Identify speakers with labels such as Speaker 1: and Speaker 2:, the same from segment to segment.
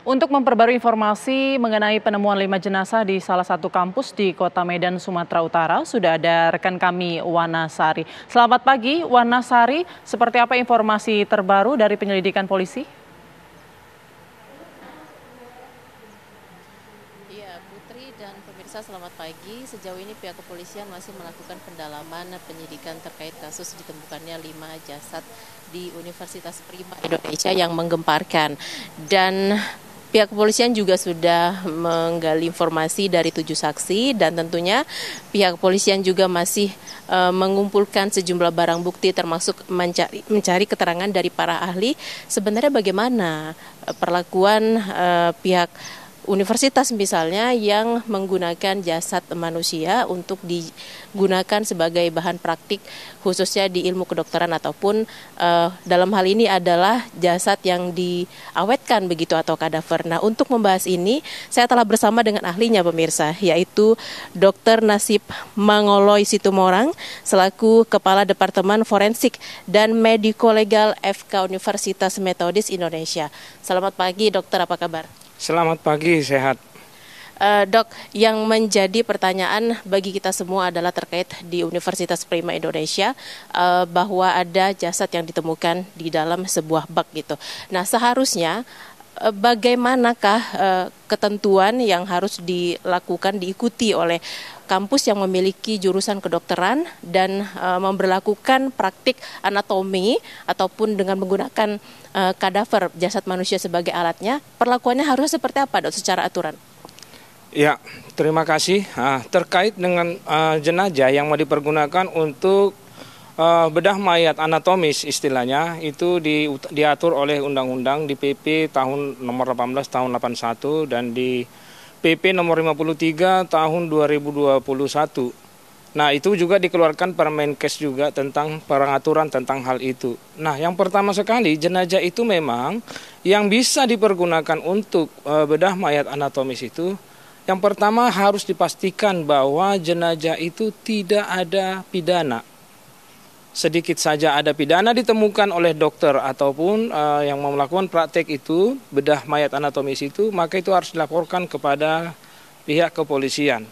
Speaker 1: Untuk memperbarui informasi mengenai penemuan 5 jenazah di salah satu kampus di Kota Medan, Sumatera Utara, sudah ada rekan kami Wana Sari. Selamat pagi Wana Sari, seperti apa informasi terbaru dari penyelidikan polisi?
Speaker 2: Iya, Putri dan pemirsa selamat pagi. Sejauh ini pihak kepolisian masih melakukan pendalaman penyidikan terkait kasus ditemukannya 5 jasad di Universitas Prima Indonesia yang menggemparkan. Dan pihak kepolisian juga sudah menggali informasi dari 7 saksi dan tentunya pihak kepolisian juga masih mengumpulkan sejumlah barang bukti termasuk mencari keterangan dari para ahli sebenarnya bagaimana perlakuan pihak universitas misalnya yang menggunakan jasad manusia untuk digunakan sebagai bahan praktik khususnya di ilmu kedokteran ataupun dalam hal ini adalah jasad yang diawetkan begitu atau kadaver. Nah, untuk membahas ini saya telah bersama dengan ahlinya pemirsa, yaitu Dr. Nasib Mangoloy Situmorang selaku Kepala Departemen Forensik dan Mediko-Legal FK Universitas Metodis Indonesia. Selamat pagi dokter, apa kabar?
Speaker 3: Selamat pagi, sehat.
Speaker 2: Dok, yang menjadi pertanyaan bagi kita semua adalah terkait di Universitas Prima Indonesia bahwa ada jasad yang ditemukan di dalam sebuah bak gitu. Nah, seharusnya bagaimanakah ketentuan yang harus diikuti oleh kampus yang memiliki jurusan kedokteran dan memberlakukan praktik anatomi ataupun dengan menggunakan kadaver jasad manusia sebagai alatnya, perlakuannya harus seperti apa dok secara aturan?
Speaker 3: Ya, terima kasih. Terkait dengan jenazah yang mau dipergunakan untuk bedah mayat anatomis istilahnya, itu diatur oleh undang-undang di PP tahun nomor 18 tahun 81 dan di PP nomor 53 tahun 2021. Nah, itu juga dikeluarkan Permenkes juga tentang pengaturan tentang hal itu. Nah, yang pertama sekali jenazah itu memang yang bisa dipergunakan untuk bedah mayat anatomis itu, yang pertama harus dipastikan bahwa jenazah itu tidak ada pidana. Sedikit saja ada pidana ditemukan oleh dokter ataupun yang mau melakukan praktek itu, bedah mayat anatomis itu, maka itu harus dilaporkan kepada pihak kepolisian.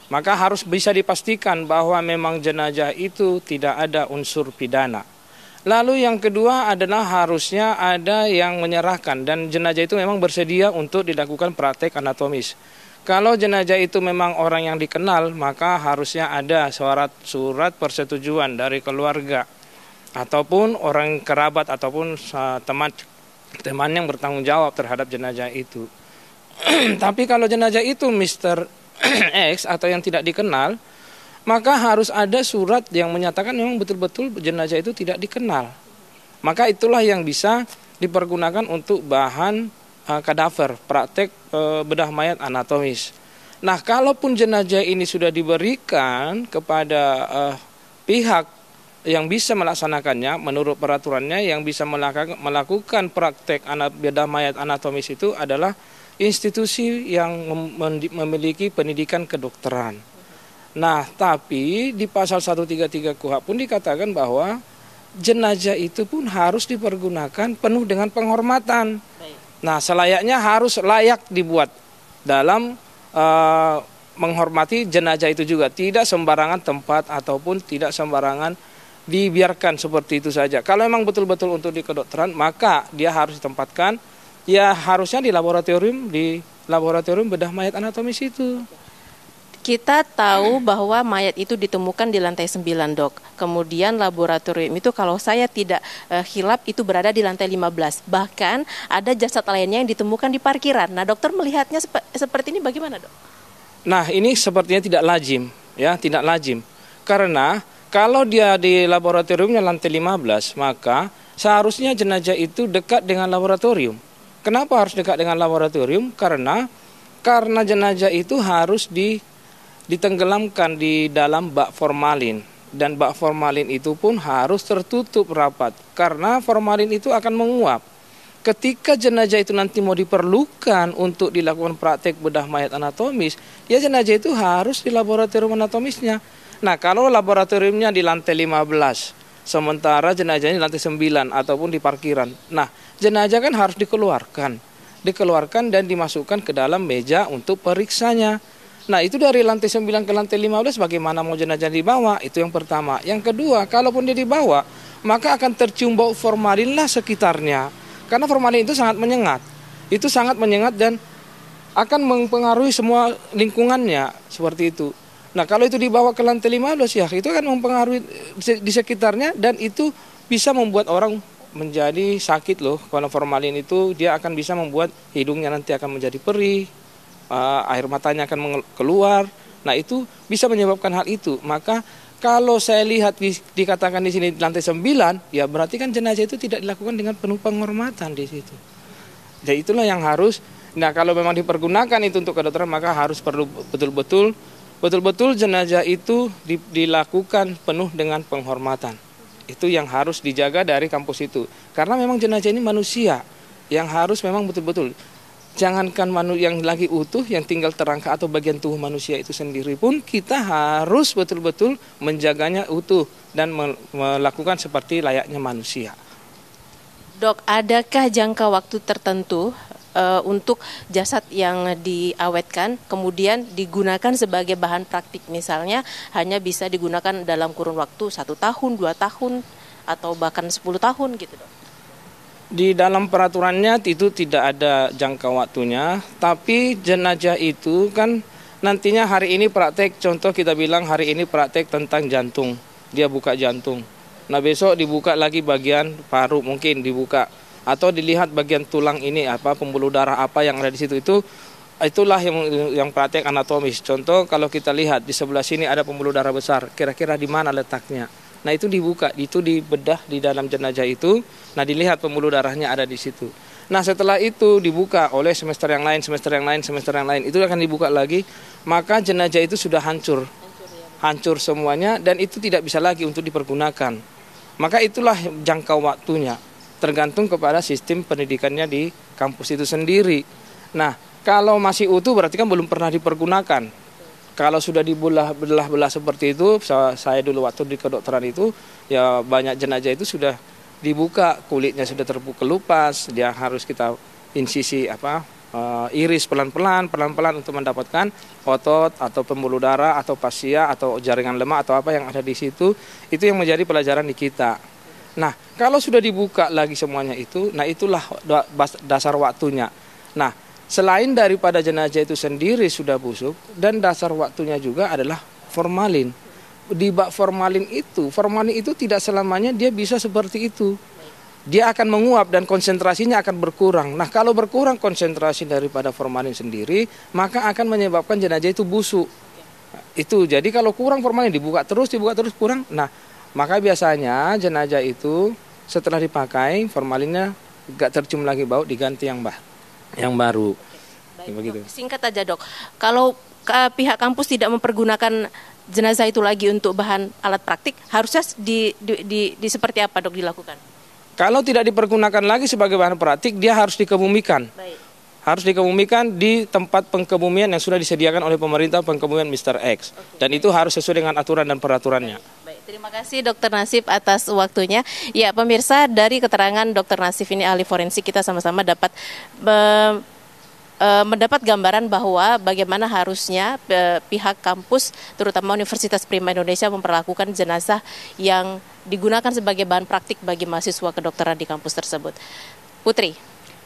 Speaker 3: Maka harus bisa dipastikan bahwa memang jenazah itu tidak ada unsur pidana. Lalu yang kedua adalah harusnya ada yang menyerahkan dan jenazah itu memang bersedia untuk dilakukan praktek anatomis. Kalau jenazah itu memang orang yang dikenal, maka harusnya ada surat persetujuan dari keluarga ataupun orang kerabat ataupun teman yang bertanggung jawab terhadap jenazah itu. Tapi kalau jenazah itu Mr. X atau yang tidak dikenal, maka harus ada surat yang menyatakan memang betul-betul jenazah itu tidak dikenal. Maka itulah yang bisa dipergunakan untuk bahan kadaver, praktek bedah mayat anatomis. Nah, kalaupun jenazah ini sudah diberikan kepada pihak yang bisa melaksanakannya, menurut peraturannya yang bisa melakukan praktek bedah mayat anatomis itu adalah institusi yang memiliki pendidikan kedokteran. Nah, tapi di pasal 133 KUHP pun dikatakan bahwa jenazah itu pun harus dipergunakan penuh dengan penghormatan. Nah, selayaknya harus layak dibuat dalam menghormati jenazah itu juga. Tidak sembarangan tempat ataupun tidak sembarangan dibiarkan seperti itu saja. Kalau memang betul-betul untuk di kedokteran, maka dia harus ditempatkan ya harusnya di laboratorium bedah mayat anatomis itu.
Speaker 2: Kita tahu bahwa mayat itu ditemukan di lantai 9, dok. Kemudian laboratorium itu kalau saya tidak khilaf itu berada di lantai 15. Bahkan ada jasad lainnya yang ditemukan di parkiran. Nah, dokter melihatnya seperti ini bagaimana, dok?
Speaker 3: Nah, ini sepertinya tidak lazim, ya, tidak lazim. Karena kalau dia di laboratoriumnya lantai 15, maka seharusnya jenazah itu dekat dengan laboratorium. Kenapa harus dekat dengan laboratorium? Karena jenazah itu harus ditenggelamkan di dalam bak formalin. Dan bak formalin itu pun harus tertutup rapat. Karena formalin itu akan menguap. Ketika jenazah itu nanti mau diperlukan untuk dilakukan praktek bedah mayat anatomis, ya jenazah itu harus di laboratorium anatomisnya. Nah, kalau laboratoriumnya di lantai 15, sementara jenazahnya di lantai 9 ataupun di parkiran. Nah, jenazah kan harus dikeluarkan. dikeluarkan dan dimasukkan ke dalam meja untuk periksanya. Nah, itu dari lantai 9 ke lantai 15 bagaimana mau jenazah dibawa, itu yang pertama. Yang kedua, kalaupun dia dibawa, maka akan tercium bau formalin lah sekitarnya. Karena formalin itu sangat menyengat. Itu sangat menyengat dan akan mempengaruhi semua lingkungannya, seperti itu. Nah, kalau itu dibawa ke lantai 15 ya, itu akan mempengaruhi di sekitarnya dan itu bisa membuat orang menjadi sakit loh. Kalau formalin itu dia akan bisa membuat hidungnya nanti akan menjadi perih, air matanya akan keluar. Nah, itu bisa menyebabkan hal itu. Maka kalau saya lihat dikatakan di sini lantai 9, ya berarti kan jenazah itu tidak dilakukan dengan penuh penghormatan di situ. Jadi itulah yang harus. Nah, kalau memang dipergunakan itu untuk kedokteran, maka harus perlu betul-betul jenazah itu dilakukan penuh dengan penghormatan. Itu yang harus dijaga dari kampus itu. Karena memang jenazah ini manusia yang harus memang betul-betul. Jangankan yang lagi utuh, yang tinggal terangkat atau bagian tubuh manusia itu sendiri pun kita harus betul-betul menjaganya utuh dan melakukan seperti layaknya manusia.
Speaker 2: Dok, adakah jangka waktu tertentu untuk jasad yang diawetkan kemudian digunakan sebagai bahan praktik, misalnya hanya bisa digunakan dalam kurun waktu 1 tahun, 2 tahun, atau bahkan 10 tahun gitu, Dok?
Speaker 3: Di dalam peraturannya itu tidak ada jangka waktunya, tapi jenazah itu kan nantinya hari ini praktek, contoh kita bilang hari ini praktek tentang jantung, dia buka jantung. Nah, besok dibuka lagi bagian paru, mungkin dibuka. Atau dilihat bagian tulang ini apa, pembuluh darah apa yang ada di situ, itulah yang praktek anatomis. Contoh kalau kita lihat di sebelah sini ada pembuluh darah besar, kira-kira di mana letaknya. Nah, itu dibuka, itu dibedah di dalam jenazah itu. Nah, dilihat pembuluh darahnya ada di situ. Nah, setelah itu dibuka oleh semester yang lain, itu akan dibuka lagi, maka jenazah itu sudah hancur semuanya dan itu tidak bisa lagi untuk dipergunakan. Maka itulah jangka waktunya. Tergantung kepada sistem pendidikannya di kampus itu sendiri. Nah, kalau masih utuh berarti kan belum pernah dipergunakan. Kalau sudah dibelah-belah seperti itu, saya dulu waktu di kedokteran itu, ya banyak jenazah itu sudah dibuka, kulitnya sudah terkelupas, dia harus kita insisi iris pelan-pelan untuk mendapatkan otot atau pembuluh darah atau fascia atau jaringan lemak atau apa yang ada di situ. Itu yang menjadi pelajaran di kita. Nah, kalau sudah dibuka lagi semuanya itu, nah itulah dasar waktunya. Nah, selain daripada jenazah itu sendiri sudah busuk, dan dasar waktunya juga adalah formalin. Di bak formalin itu tidak selamanya dia bisa seperti itu. Dia akan menguap dan konsentrasinya akan berkurang. Nah, kalau berkurang konsentrasi daripada formalin sendiri, maka akan menyebabkan jenazah itu busuk. Itu, jadi kalau kurang formalin dibuka terus kurang. Nah, maka biasanya jenazah itu setelah dipakai formalinnya gak tercium lagi bau, diganti yang baru.
Speaker 2: Baik, begitu. Dok, singkat aja, Dok. Kalau pihak kampus tidak mempergunakan jenazah itu lagi untuk bahan alat praktik, harusnya di seperti apa, Dok, dilakukan?
Speaker 3: Kalau tidak dipergunakan lagi sebagai bahan praktik, dia harus dikebumikan.
Speaker 2: Baik.
Speaker 3: Harus dikebumikan di tempat pengkebumian yang sudah disediakan oleh pemerintah, pengkebumian Mr. X. Dan itu harus sesuai dengan aturan dan peraturannya.
Speaker 2: Baik. Terima kasih Dr. Nasif atas waktunya. Ya, pemirsa, dari keterangan Dr. Nasif ini ahli forensik, kita sama-sama dapat mendapat gambaran bahwa bagaimana harusnya pihak kampus, terutama Universitas Prima Indonesia, memperlakukan jenazah yang digunakan sebagai bahan praktik bagi mahasiswa kedokteran di kampus tersebut. Putri.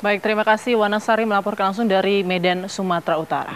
Speaker 1: Baik, terima kasih Wana Sari melaporkan langsung dari Medan, Sumatera Utara.